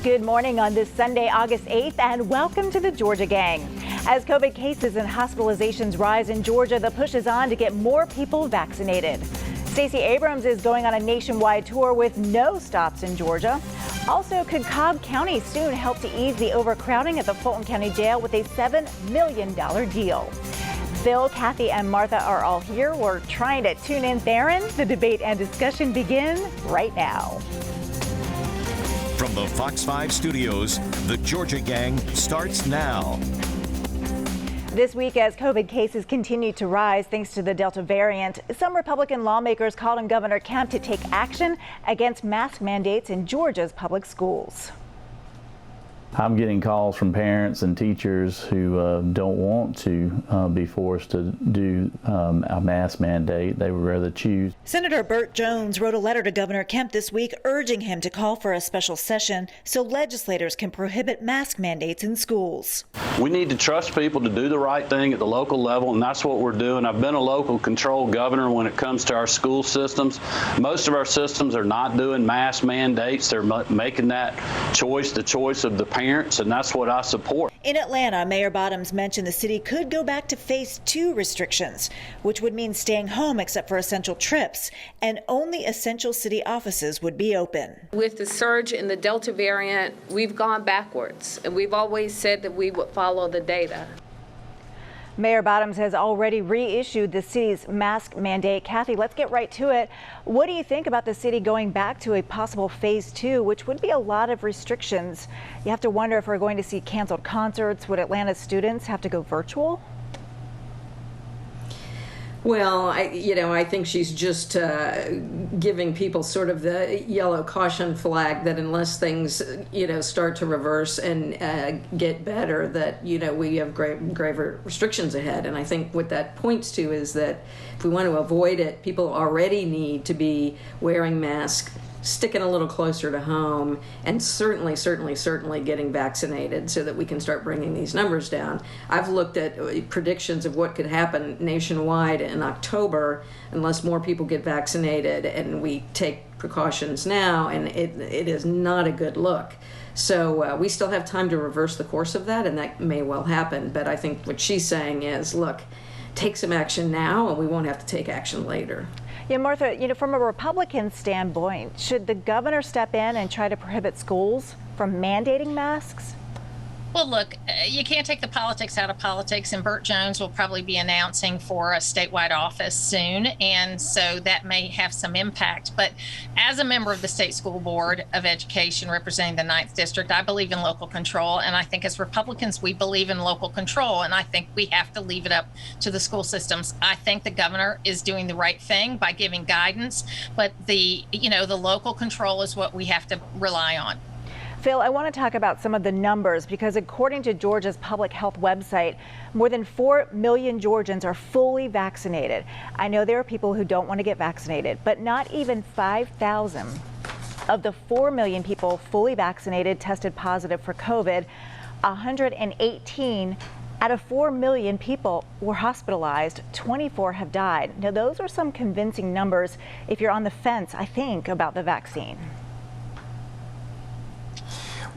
Good morning on this Sunday, August 8th, and welcome to the Georgia Gang. As COVID cases and hospitalizations rise in Georgia, the push is on to get more people vaccinated. Stacey Abrams is going on a nationwide tour with no stops in Georgia. Also, could Cobb County soon help to ease the overcrowding at the Fulton County Jail with a $7 million deal? Phil, Kathy, and Martha are all here. We're trying to tune in. Theron, the debate and discussion begin right now. From the Fox 5 studios, the Georgia Gang starts now. This week, as COVID cases continue to rise thanks to the Delta variant, some Republican lawmakers called on Governor Kemp to take action against mask mandates in Georgia's public schools. I'm getting calls from parents and teachers who don't want to be forced to do a mask mandate. They would rather choose. Senator Burt Jones wrote a letter to Governor Kemp this week urging him to call for a special session so legislators can prohibit mask mandates in schools. We need to trust people to do the right thing at the local level, and that's what we're doing. I've been a local control governor when it comes to our school systems. Most of our systems are not doing mask mandates. They're making that choice the choice of the parents, and that's what I support. In Atlanta, Mayor Bottoms mentioned the city could go back to phase 2 restrictions, which would mean staying home except for essential trips, and only essential city offices would be open. With the surge in the Delta variant, we've gone backwards, and we've always said that we would follow the data. Mayor Bottoms has already reissued the city's mask mandate. Kathy, let's get right to it. What do you think about the city going back to a possible phase 2, which would be a lot of restrictions? You have to wonder if we're going to see canceled concerts. Would Atlanta students have to go virtual? Well, I think she's just giving people sort of the yellow caution flag that unless things, start to reverse and get better, that, we have graver restrictions ahead. And I think what that points to is that if we want to avoid it, people already need to be wearing masks, sticking a little closer to home, and certainly getting vaccinated so that we can start bringing these numbers down. I've looked at predictions of what could happen nationwide in October unless more people get vaccinated and we take precautions now, and it is not a good look. So we still have time to reverse the course of that, and that may well happen. But I think what she's saying is, look, take some action now and we won't have to take action later. Yeah, Martha, from a Republican standpoint, should the governor step in and try to prohibit schools from mandating masks? Well, look, you can't take the politics out of politics, and Burt Jones will probably be announcing for a statewide office soon, and so that may have some impact. But as a member of the State School Board of Education representing the 9th District, I believe in local control, and I think as Republicans, we believe in local control, and I think we have to leave it up to the school systems. I think the governor is doing the right thing by giving guidance, but the local control is what we have to rely on. Phil, I want to talk about some of the numbers because according to Georgia's public health website, more than 4 million Georgians are fully vaccinated. I know there are people who don't want to get vaccinated, but not even 5,000 of the 4 million people fully vaccinated tested positive for COVID. 118 out of 4 million people were hospitalized. 24 have died. Now, those are some convincing numbers if you're on the fence, I think, about the vaccine.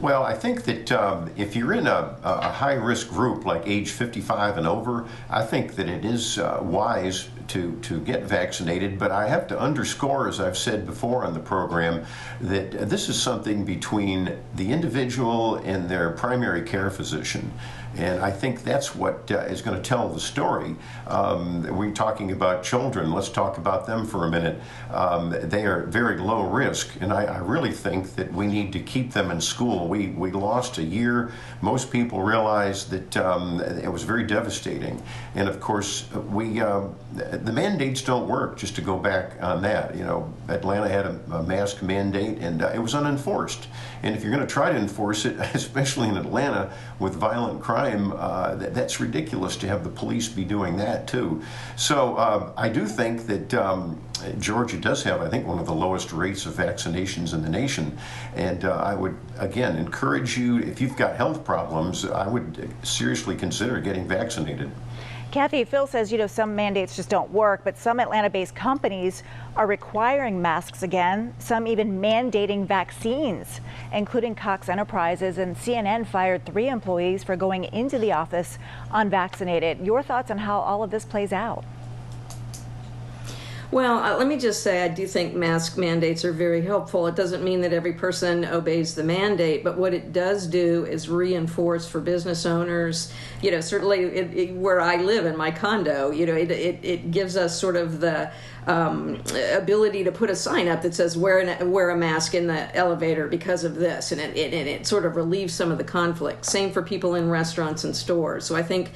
Well, I think that if you're in a high-risk group like age 55 and over, I think that it is wise to get vaccinated. But I have to underscore, as I've said before on the program, that this is something between the individual and their primary care physician. And I think that's what is going to tell the story. We're talking about children. Let's talk about them for a minute. They are very low risk, and I really think that we need to keep them in school. We lost a year. Most people realize that it was very devastating. And of course, the mandates don't work, just to go back on that. Atlanta had a mask mandate, and it was unenforced. And if you're going to try to enforce it, especially in Atlanta with violent crime, that's ridiculous to have the police be doing that too. So I do think that Georgia does have, I think, one of the lowest rates of vaccinations in the nation. And I would, again, encourage you, if you've got health problems, I would seriously consider getting vaccinated. Kathy, Phil says, some mandates just don't work, but some Atlanta-based companies are requiring masks again, some even mandating vaccines, including Cox Enterprises, and CNN fired 3 employees for going into the office unvaccinated. Your thoughts on how all of this plays out? Well, let me just say I do think mask mandates are very helpful. It doesn't mean that every person obeys the mandate, but what it does do is reinforce for business owners, certainly where I live in my condo, it gives us sort of the ability to put a sign up that says wear a mask in the elevator because of this, and it sort of relieves some of the conflict. Same for people in restaurants and stores. So I think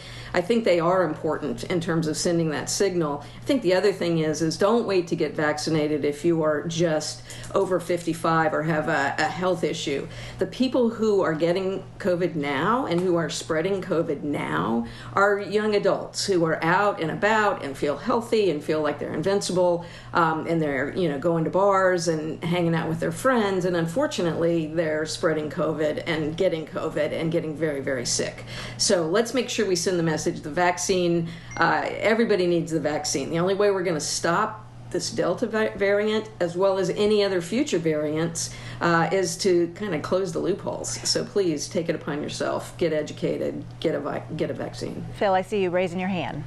they are important in terms of sending that signal. I think the other thing is don't wait to get vaccinated if you are just over 55 or have a health issue. The people who are getting COVID now and who are spreading COVID now are young adults who are out and about and feel healthy and feel like they're invincible. And they're going to bars and hanging out with their friends, and unfortunately they're spreading COVID and getting very, very sick. So let's make sure we send the message. The vaccine, everybody needs the vaccine. The only way we're going to stop this Delta variant, as well as any other future variants, is to kind of close the loopholes. So please take it upon yourself, get educated, get a vaccine. Phil, I see you raising your hand.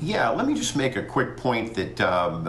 Yeah, let me just make a quick point that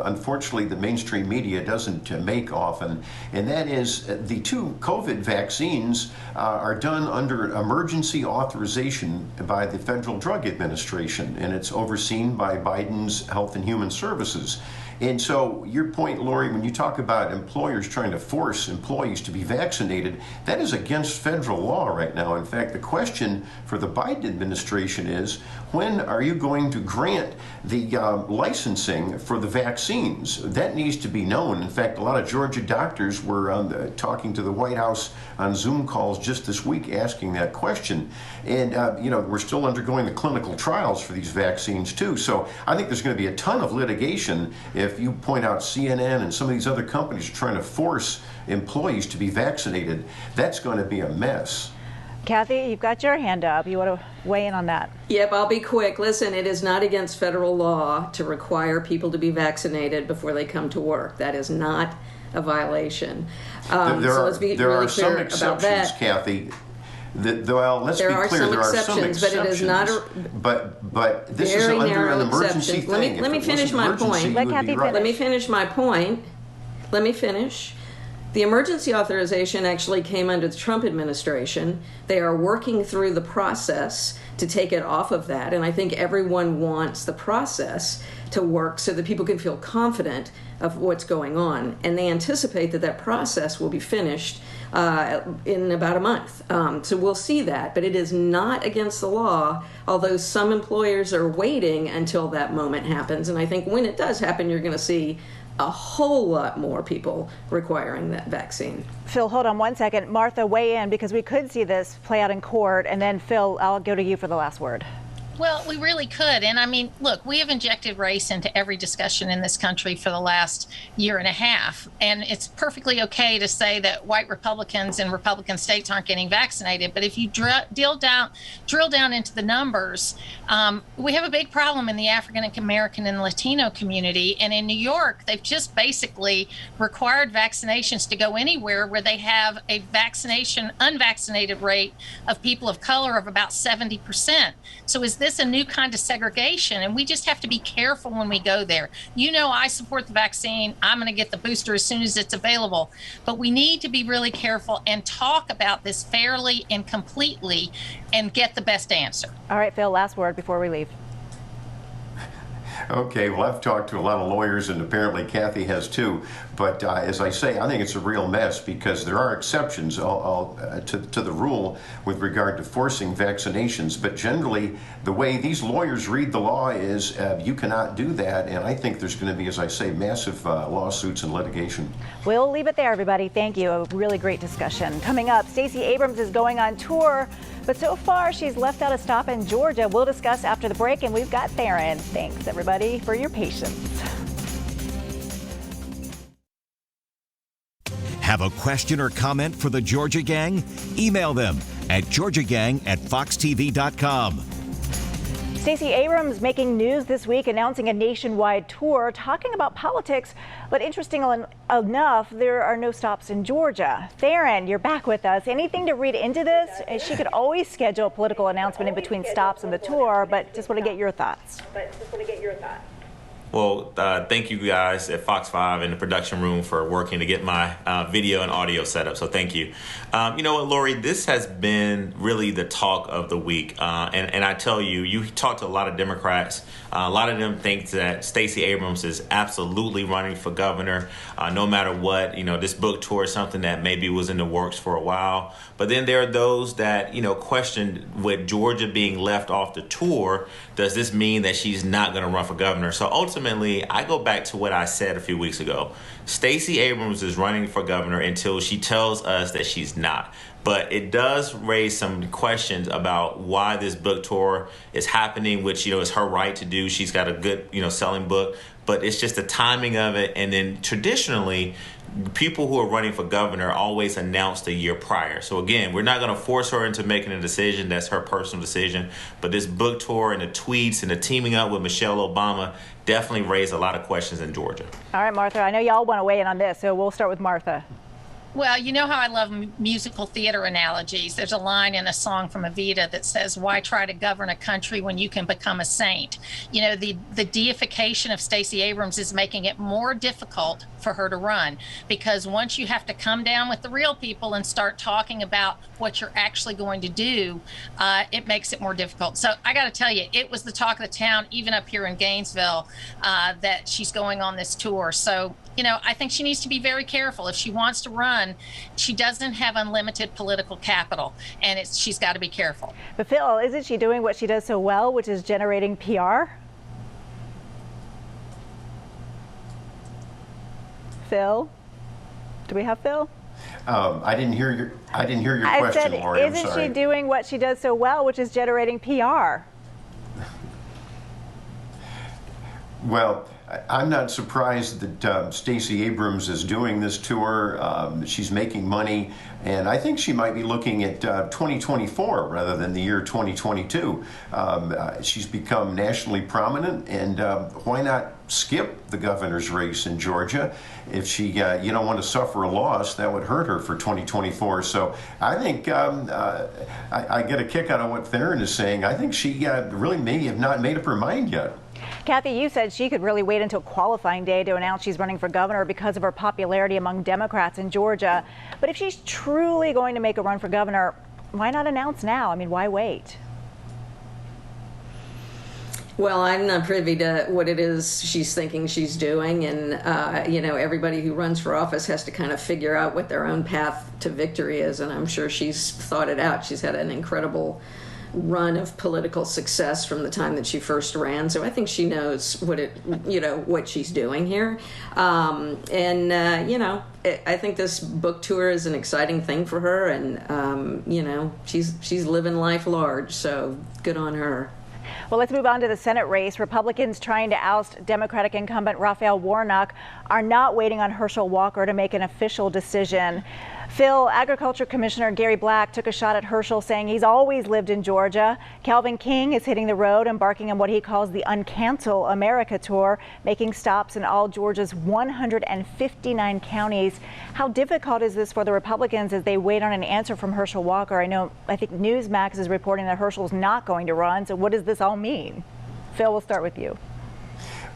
unfortunately the mainstream media doesn't make often, and that is the 2 COVID vaccines are done under emergency authorization by the Federal Drug Administration, and it's overseen by Biden's Health and Human Services. And so your point, Lori, when you talk about employers trying to force employees to be vaccinated, that is against federal law right now. In fact, the question for the Biden administration is, when are you going to grant the licensing for the vaccines? That needs to be known. In fact, a lot of Georgia doctors were talking to the White House on Zoom calls just this week asking that question. And, we're still undergoing the clinical trials for these vaccines, too. So I think there's going to be a ton of litigation if you point out CNN and some of these other companies are trying to force employees to be vaccinated. That's going to be a mess. Kathy, you've got your hand up. You want to weigh in on that? Yep, I'll be quick. Listen, it is not against federal law to require people to be vaccinated before they come to work. That is not a violation. So let's be really clear about that. Kathy. Let's be clear. There are some exceptions, but it is not a. But this is under an emergency thing. Let me finish my point. Let Kathy finish. Let me finish my point. Let me finish. The emergency authorization actually came under the Trump administration. They are working through the process to take it off of that, and I think everyone wants the process to work so that people can feel confident of what's going on. And they anticipate that process will be finished in about a month. So we'll see that, but it is not against the law, although some employers are waiting until that moment happens. And I think when it does happen, you're going to see a whole lot more people requiring that vaccine. Phil, hold on one second. Martha, weigh in, because we could see this play out in court. And then, Phil, I'll go to you for the last word. Well, we really could. And I mean, look, we have injected race into every discussion in this country for the last year and a half. And it's perfectly okay to say that white Republicans in Republican states aren't getting vaccinated. But if you drill down into the numbers, we have a big problem in the African American and Latino community. And in New York, they've just basically required vaccinations to go anywhere where they have a unvaccinated rate of people of color of about 70%. So is this a new kind of segregation? And we just have to be careful when we go there. I support the vaccine. I'm going to get the booster as soon as it's available. But we need to be really careful and talk about this fairly and completely and get the best answer. All right, Phil, last word before we leave. Okay, well, I've talked to a lot of lawyers, and apparently Kathy has too. But as I say, I think it's a real mess because there are exceptions to the rule with regard to forcing vaccinations. But generally, the way these lawyers read the law is you cannot do that. And I think there's going to be, as I say, massive lawsuits and litigation. We'll leave it there, everybody. Thank you. A really great discussion. Coming up, Stacey Abrams is going on tour, but so far she's left out a stop in Georgia. We'll discuss after the break, and we've got Theron. Thanks, everybody, for your patience. Have a question or comment for the Georgia Gang? Email them at georgiagang@foxtv.com. Stacey Abrams making news this week, announcing a nationwide tour, talking about politics. But interestingly enough, there are no stops in Georgia. Theron, you're back with us. Anything to read into this? She could always schedule a political announcement in between stops in the tour, but just want to get your thoughts. Well, thank you guys at Fox 5 and the production room for working to get my video and audio set up. So thank you. You know what, Lori, this has been really the talk of the week. And I tell you, you talk to a lot of Democrats. A lot of them think that Stacey Abrams is absolutely running for governor, no matter what. You know, this book tour is something that maybe was in the works for a while. But then there are those that, you know, question, with Georgia being left off the tour, does this mean that she's not going to run for governor? So ultimately, I go back to what I said a few weeks ago. Stacey Abrams is running for governor until she tells us that she's not. But it does raise some questions about why this book tour is happening, which, you know, is her right to do. She's got a good, you know, selling book. But it's just the timing of it. And then traditionally, people who are running for governor always announced a year prior. So again, we're not going to force her into making a decision. That's her personal decision. But this book tour and the tweets and the teaming up with Michelle Obama definitely raised a lot of questions in Georgia. All right, Martha, I know y'all want to weigh in on this, so we'll start with Martha. Well, you know how I love musical theater analogies. There's a line in a song from Evita that says, why try to govern a country when you can become a saint? You know, the deification of Stacey Abrams is making it more difficult for her to run, because once you have to come down with the real people and start talking about what you're actually going to do, it makes it more difficult. So I got to tell you, it was the talk of the town, even up here in Gainesville, that she's going on this tour. So, you know, I think she needs to be very careful. If she wants to run, she doesn't have unlimited political capital, and she's got to be careful. But Phil, isn't she doing what she does so well, which is generating PR? Phil? Do we have Phil? I didn't hear your question, Lori. Isn't she doing what she does so well, which is generating PR? Well, I'm not surprised that Stacey Abrams is doing this tour. She's making money, and I think she might be looking at 2024 rather than the year 2022. She's become nationally prominent, and why not skip the governor's race in Georgia? If she, you don't want to suffer a loss, that would hurt her for 2024. So I think I get a kick out of what Theron is saying. I think she really may have not made up her mind yet. Kathy, you said she could really wait until qualifying day to announce she's running for governor because of her popularity among Democrats in Georgia. But if she's truly going to make a run for governor, why not announce now? I mean, why wait? Well, I'm not privy to what it is she's thinking she's doing. And, you know, everybody who runs for office has to kind of figure out what their own path to victory is. And I'm sure she's thought it out. She's had an incredible run of political success from the time that she first ran, so I think she knows what she's doing here. You know, I think this book tour is an exciting thing for her, and you know, she's living life large, so good on her. Well, let's move on to the Senate race. Republicans trying to oust Democratic incumbent Raphael Warnock are not waiting on Herschel Walker to make an official decision. Phil, Agriculture Commissioner Gary Black took a shot at Herschel, saying he's always lived in Georgia. Calvin King is hitting the road, embarking on what he calls the Uncancel America tour, making stops in all Georgia's 159 counties. How difficult is this for the Republicans as they wait on an answer from Herschel Walker? I think Newsmax is reporting that Herschel's not going to run. So what does this all mean? Phil, we'll start with you.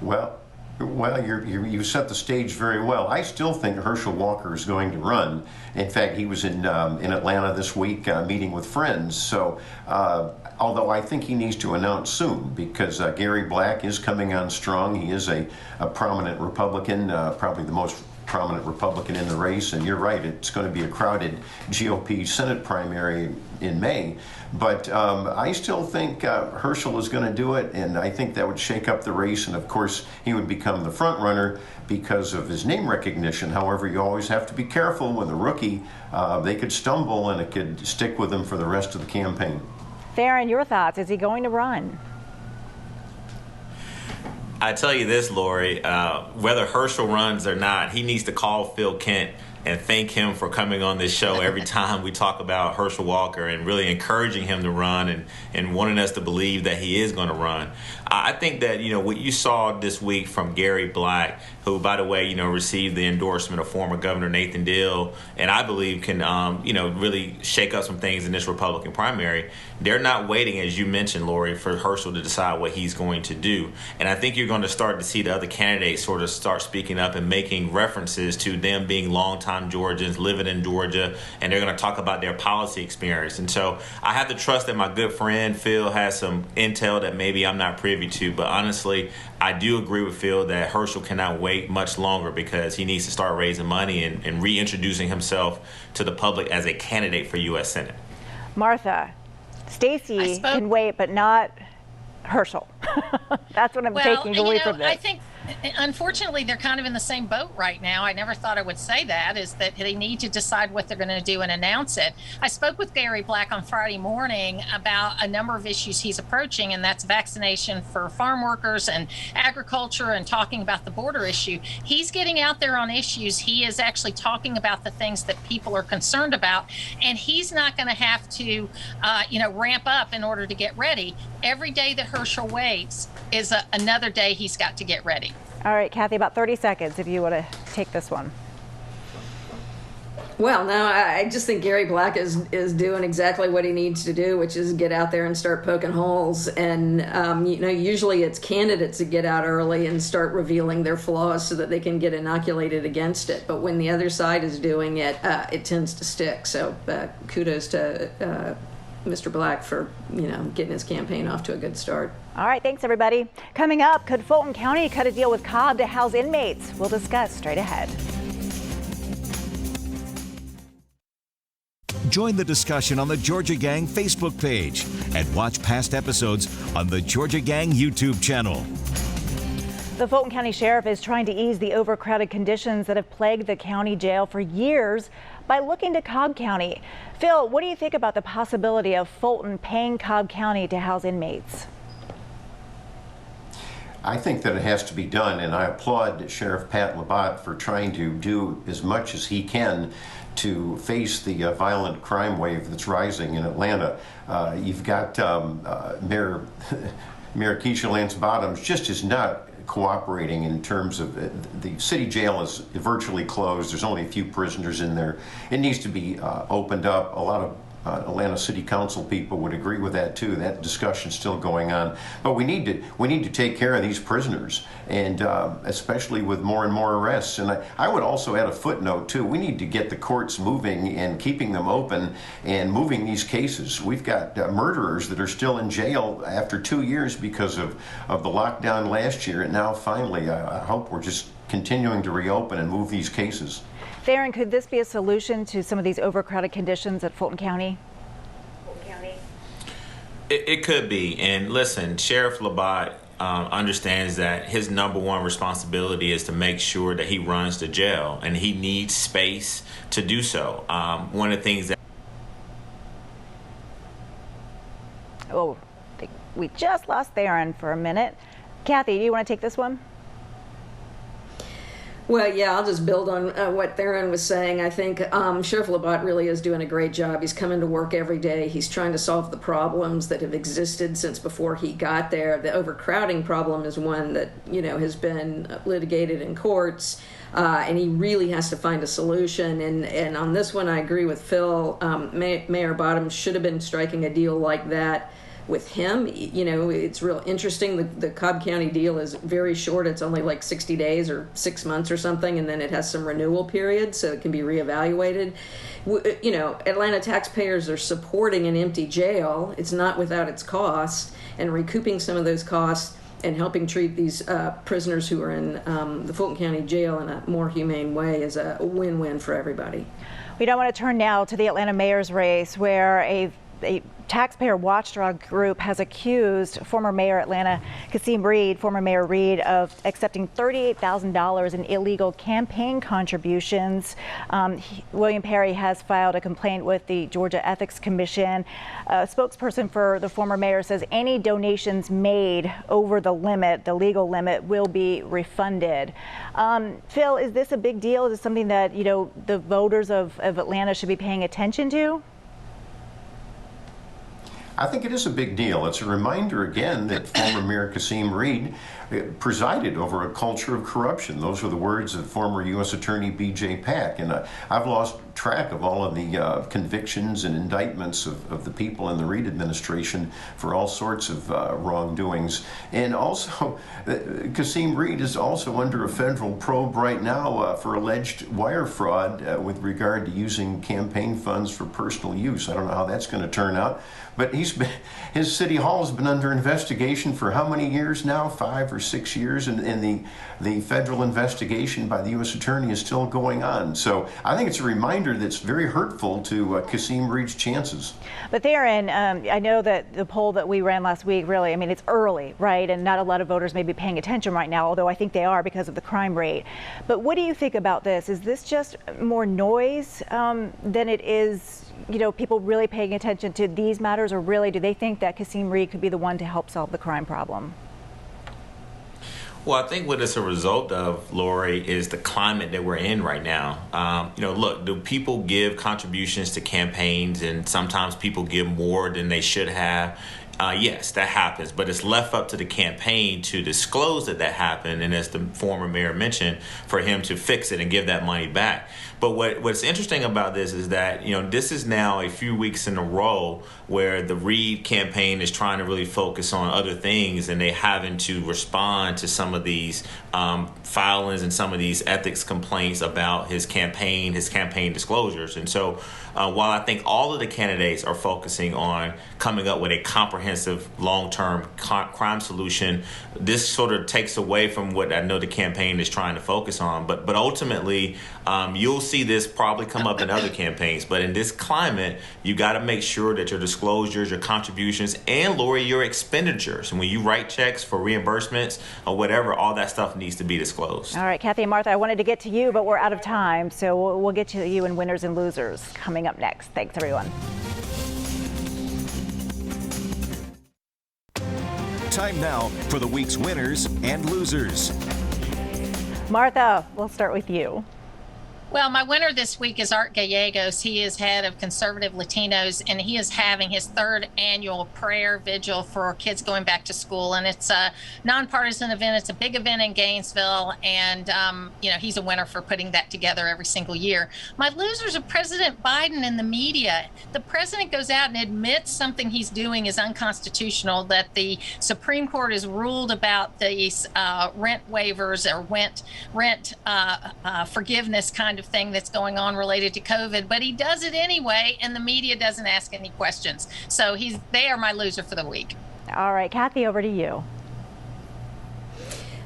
Well, you set the stage very well. I still think Herschel Walker is going to run. In fact, he was in Atlanta this week meeting with friends. So, although I think he needs to announce soon, because Gary Black is coming on strong. He is a prominent Republican, probably the most prominent Republican in the race. And you're right, it's going to be a crowded GOP Senate primary in May. But I still think Herschel is going to do it, and I think that would shake up the race. And of course, he would become the front runner because of his name recognition. However, you always have to be careful with a rookie. They could stumble, and it could stick with them for the rest of the campaign. Theron, your thoughts? Is he going to run? I tell you this, Lori, whether Herschel runs or not, he needs to call Phil Kent and thank him for coming on this show every time we talk about Herschel Walker and really encouraging him to run and wanting us to believe that he is going to run. I think that, what you saw this week from Gary Black, who, by the way, received the endorsement of former Governor Nathan Deal, and I believe can, really shake up some things in this Republican primary. They're not waiting, as you mentioned, Lori, for Herschel to decide what he's going to do. And I think you're going to start to see the other candidates sort of start speaking up and making references to them being longtime Georgians, living in Georgia, and they're going to talk about their policy experience. And so I have to trust that my good friend Phil has some intel that maybe I'm not privy to. But honestly, I do agree with Phil that Herschel cannot wait much longer because he needs to start raising money and reintroducing himself to the public as a candidate for U.S. Senate. Martha, Stacey can wait, but not Herschel. That's what I'm taking away from this. I think, unfortunately, they're kind of in the same boat right now. I never thought I would say that, is that they need to decide what they're going to do and announce it. I spoke with Gary Black on Friday morning about a number of issues he's approaching, and that's vaccination for farm workers and agriculture and talking about the border issue. He's getting out there on issues. He is actually talking about the things that people are concerned about, and he's not going to have to, ramp up in order to get ready. Every day that Herschel waits is another day he's got to get ready. All right, Kathy, about 30 seconds if you want to take this one. Well, no, I just think Gary Black is doing exactly what he needs to do, which is get out there and start poking holes. And, usually it's candidates that get out early and start revealing their flaws so that they can get inoculated against it. But when the other side is doing it, it tends to stick. So kudos to Mr. Black for, getting his campaign off to a good start. All right, thanks, everybody. Coming up, could Fulton County cut a deal with Cobb to house inmates? We'll discuss straight ahead. Join the discussion on the Georgia Gang Facebook page and watch past episodes on the Georgia Gang YouTube channel. The Fulton County Sheriff is trying to ease the overcrowded conditions that have plagued the county jail for years by looking to Cobb County. Phil, what do you think about the possibility of Fulton paying Cobb County to house inmates? I think that it has to be done, and I applaud Sheriff Pat Labatt for trying to do as much as he can to face the violent crime wave that's rising in Atlanta. You've got Mayor Keisha Lance Bottoms just is not cooperating in terms of the city jail is virtually closed. There's only a few prisoners in there. It needs to be opened up. A lot of Atlanta City Council people would agree with that too. That discussion's still going on. But we need to take care of these prisoners, and especially with more and more arrests. And I would also add a footnote too. We need to get the courts moving and keeping them open and moving these cases. We've got murderers that are still in jail after 2 years because of the lockdown last year. And now finally, I hope we're just continuing to reopen and move these cases. Theron, could this be a solution to some of these overcrowded conditions at Fulton County? It could be. And listen, Sheriff Labatt understands that his number one responsibility is to make sure that he runs the jail, and he needs space to do so. One of the things that we just lost Theron for a minute. Kathy, do you want to take this one? Well, yeah, I'll just build on what Theron was saying. I think Sheriff Labatt really is doing a great job. He's coming to work every day. He's trying to solve the problems that have existed since before he got there. The overcrowding problem is one that, has been litigated in courts, and he really has to find a solution. And on this one, I agree with Phil. Mayor Bottoms should have been striking a deal like that with him. It's real interesting. The Cobb County deal is very short. It's only like 60 days or 6 months or something, and then it has some renewal period, so it can be reevaluated. Atlanta taxpayers are supporting an empty jail. It's not without its costs, and recouping some of those costs and helping treat these prisoners who are in the Fulton County jail in a more humane way is a win-win for everybody. We don't want to turn now to the Atlanta mayor's race, where a a taxpayer watchdog group has accused former Mayor Atlanta former Mayor Reed, of accepting $38,000 in illegal campaign contributions. William Perry has filed a complaint with the Georgia Ethics Commission. A spokesperson for the former mayor says any donations made over the limit, the legal limit, will be refunded. Phil, is this a big deal? Is this something that, the voters of Atlanta should be paying attention to? I think it is a big deal. It's a reminder again that former Mayor Kasim Reed presided over a culture of corruption. Those were the words of former U.S. Attorney B.J. Pack. And I've lost track of all of the convictions and indictments of the people in the Reed administration for all sorts of wrongdoings. And also, Kasim Reed is also under a federal probe right now for alleged wire fraud with regard to using campaign funds for personal use. I don't know how that's going to turn out. But his city hall has been under investigation for how many years now? 5 or 6 years, and the federal investigation by the U.S. Attorney is still going on. So I think it's a reminder that's very hurtful to Kasim Reed's chances. But Theron, I know that the poll that we ran last week, really, it's early, right? And not a lot of voters may be paying attention right now, although I think they are because of the crime rate. But what do you think about this? Is this just more noise than it is, people really paying attention to these matters, or really do they think that Kasim Reed could be the one to help solve the crime problem? Well, I think what it's a result of, Lori, is the climate that we're in right now. Look, do people give contributions to campaigns, and sometimes people give more than they should have? Yes, that happens, but it's left up to the campaign to disclose that happened, and as the former mayor mentioned, for him to fix it and give that money back. But what's interesting about this is that, this is now a few weeks in a row where the Reed campaign is trying to really focus on other things, and they having to respond to some of these filings and some of these ethics complaints about his campaign disclosures. And so while I think all of the candidates are focusing on coming up with a comprehensive long-term crime solution, this sort of takes away from what I know the campaign is trying to focus on. But ultimately, you'll see this probably come up in other campaigns. But in this climate, you got to make sure that your disclosures, your contributions, and, Lori, your expenditures, and when you write checks for reimbursements or whatever, all that stuff needs to be disclosed. All right, Kathy and Martha, I wanted to get to you, but we're out of time. So we'll get to you in winners and losers coming up next. Thanks, everyone. Time now for the week's winners and losers. Martha, we'll start with you. Well, my winner this week is Art Gallegos. He is head of Conservative Latinos, and he is having his 3rd annual prayer vigil for kids going back to school. And it's a nonpartisan event. It's a big event in Gainesville, and he's a winner for putting that together every single year. My losers are President Biden and the media. The president goes out and admits something he's doing is unconstitutional, that the Supreme Court has ruled about these rent waivers or rent forgiveness kind of thing that's going on related to COVID, but he does it anyway, and the media doesn't ask any questions. So they are my loser for the week. All right, Kathy, over to you.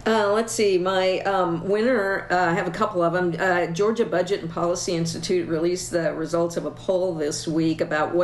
Let's see, my winner, I have a couple of them. Georgia Budget and Policy Institute released the results of a poll this week about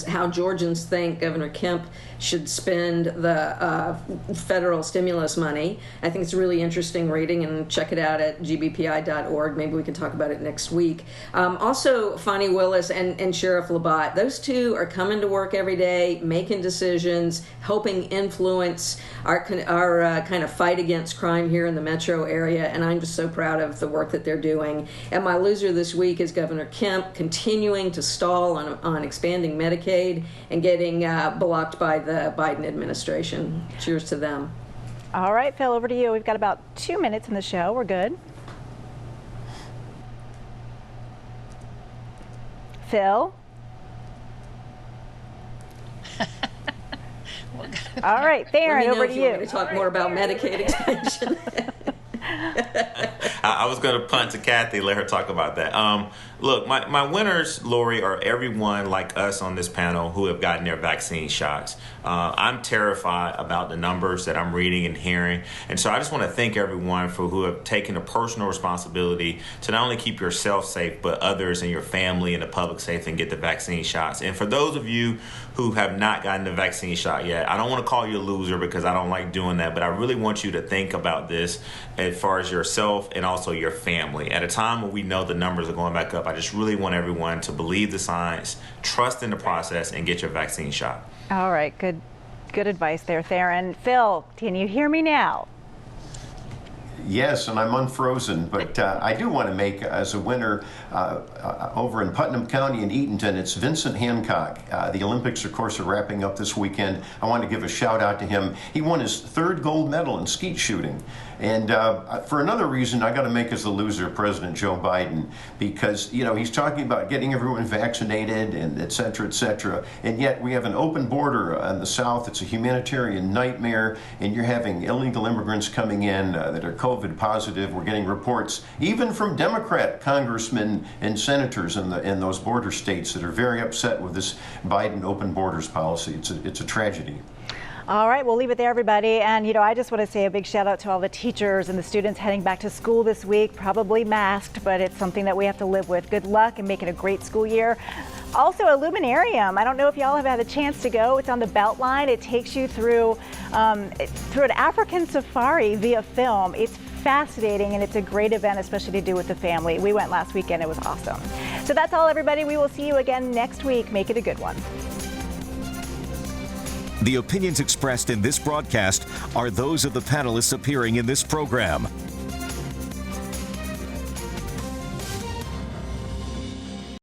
how Georgians think Governor Kemp should spend the federal stimulus money. I think it's a really interesting reading, and check it out at gbpi.org. Maybe we can talk about it next week. Also, Fani Willis and Sheriff Labatt, those two are coming to work every day, making decisions, helping influence our kind of fight against crime here in the metro area, and I'm just so proud of the work that they're doing. And my loser this week is Governor Kemp continuing to stall on expanding Medicaid and getting blocked by the Biden administration. Cheers to them. All right, Phil, over to you. We've got about 2 minutes in the show. We're good. Phil? All right, Theron, over to you. Want me to talk more about Medicaid expansion. I was going to punt to Kathy, let her talk about that. Look, my winners, Lori, are everyone like us on this panel who have gotten their vaccine shots. I'm terrified about the numbers that I'm reading and hearing. And so I just want to thank everyone for who have taken a personal responsibility to not only keep yourself safe, but others and your family and the public safe and get the vaccine shots. And for those of you who have not gotten the vaccine shot yet, I don't want to call you a loser because I don't like doing that, but I really want you to think about this as far as yourself and also your family. At a time when we know the numbers are going back up, I just really want everyone to believe the science, trust in the process, and get your vaccine shot. All right, good advice there, Theron. Phil, can you hear me now? Yes, and I'm unfrozen, but I do want to make as a winner over in Putnam County in Eatonton, it's Vincent Hancock. The Olympics, of course, are wrapping up this weekend. I want to give a shout out to him. He won his 3rd gold medal in skeet shooting. And for another reason, I got to make as the loser President Joe Biden, because, you know, he's talking about getting everyone vaccinated and et cetera, and yet we have an open border in the South. It's a humanitarian nightmare, and you're having illegal immigrants coming in that are COVID positive. We're getting reports, even from Democrat congressmen and senators in those border states, that are very upset with this Biden open borders policy. It's a tragedy. All right, we'll leave it there, everybody. And, you know, I just want to say a big shout out to all the teachers and the students heading back to school this week, probably masked, but it's something that we have to live with. Good luck and make it a great school year. Also, Illuminarium. I don't know if y'all have had a chance to go. It's on the Beltline. It takes you through an African safari via film. It's fascinating, and it's a great event, especially to do with the family. We went last weekend. It was awesome. So that's all, everybody. We will see you again next week. Make it a good one. The opinions expressed in this broadcast are those of the panelists appearing in this program.